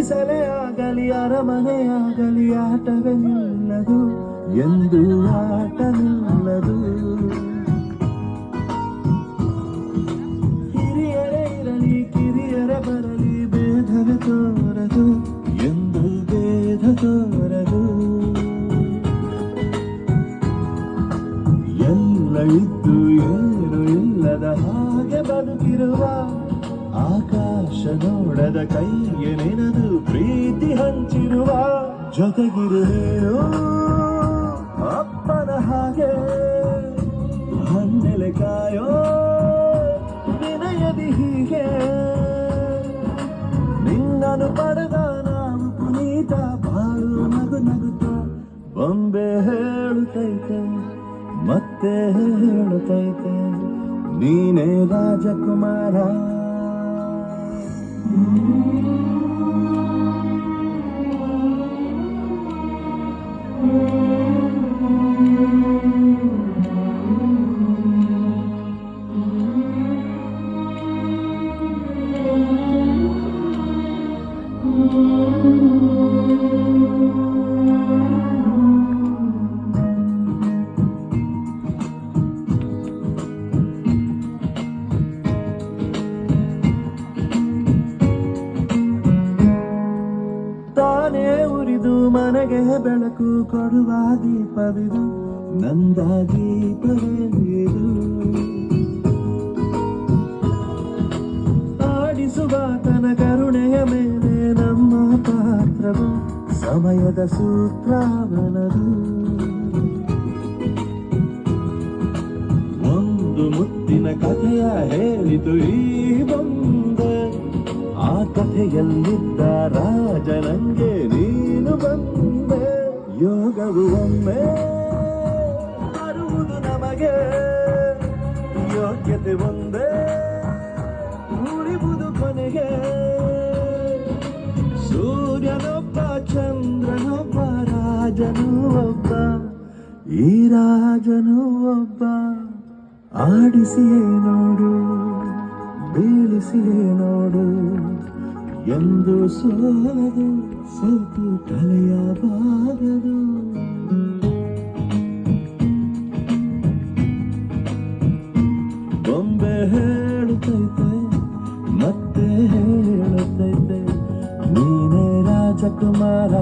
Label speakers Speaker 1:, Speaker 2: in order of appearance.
Speaker 1: ಗುಡಿಸಲೇ ಆಗಲಿ ಅರಮನೆಯಾಗಲಿ ಆಟವೇ ನಿಲ್ಲದು, ಎಂದು ಆಟ ನಿಲ್ಲದು. ಹಿರಿಯರೇ ಇರಲಿ ಕಿರಿಯರ ಬರಲಿ ಭೇದವೇ ತೋರದು, ಎಂದು ಭೇದ ತೋರದು. ಎಲ್ಲ ಇದ್ದು ಏನು ಇಲ್ಲದ ಹಾಗೆ ಬದುಕಿರುವ, ಆಕಾಶ ನೋಡದ ಕೈಯ ನೆನೆದು ಪ್ರೀತಿ ಹಂಚಿರುವ, ಜೊತೆಗಿರುವೇನು ಅಪ್ಪನ ಹಾಗೆ ಹನ್ನೆಲೆ ಕಾಯೋ ವಿನಯದಿ ಹೀಗೆ. ನಿನ್ನನು ಪಡೆದ ನಾವು ಪುನೀತ ಬಾಳು ನಗು ನಗುತ್ತ, ಬೊಂಬೆ ಹೇಳುತ್ತೈತೆ ಮತ್ತೆ ಹೇಳುತ್ತೈತೆ ನೀನೇ ರಾಜಕುಮಾರ. ತಾನೇ ಉರಿದು ಮನೆಗೆ ಬೆಳಕು ಕೊಡುವ ದೀಪವಿದು, ನಂದ ದೀಪವೇದು. ಆಡಿಸುವ ತನ ಕರುಣೆಯ ಮೇಲೆ ನಮ್ಮ ಪಾತ್ರವು, ಸಮಯದ ಸೂತ್ರವನದು. ಒಂದು ಮುತ್ತಿನ ಕಥೆಯ ಹೇಳಿತು ಈ ಬೊಂಬೆ, ಆ ಕಥೆಯಲ್ಲಿದ್ದ ರಾಜ ನಂಗೆ ನೀನು ಬಂದೆ. ಯೋಗವು ಒಮ್ಮೆ ಬರುವುದು ನಮಗೆ, ಯೋಗ್ಯತೆ ಒಂದೇ ಉಳಿವುದು ಕೊನೆಗೆ. ಸೂರ್ಯನೊಬ್ಬ ಚಂದ್ರನೊಬ್ಬ ರಾಜನು ಒಬ್ಬ, ಈ ರಾಜನು ಒಬ್ಬ. ಆಡಿಸಿಯೇ ನೋಡು ಬೀಳಿಸಿಯೇ ನೋಡು, ಎಂದು ಸೋಲದು ಸೋತು ಕಲೆಯಬಾರದು. ಬೊಂಬೆ ಹೇಳುತ್ತೈತೆ ಮತ್ತೆ ಹೇಳುತ್ತೈತೆ ನೀನೇ ರಾಜಕುಮಾರ.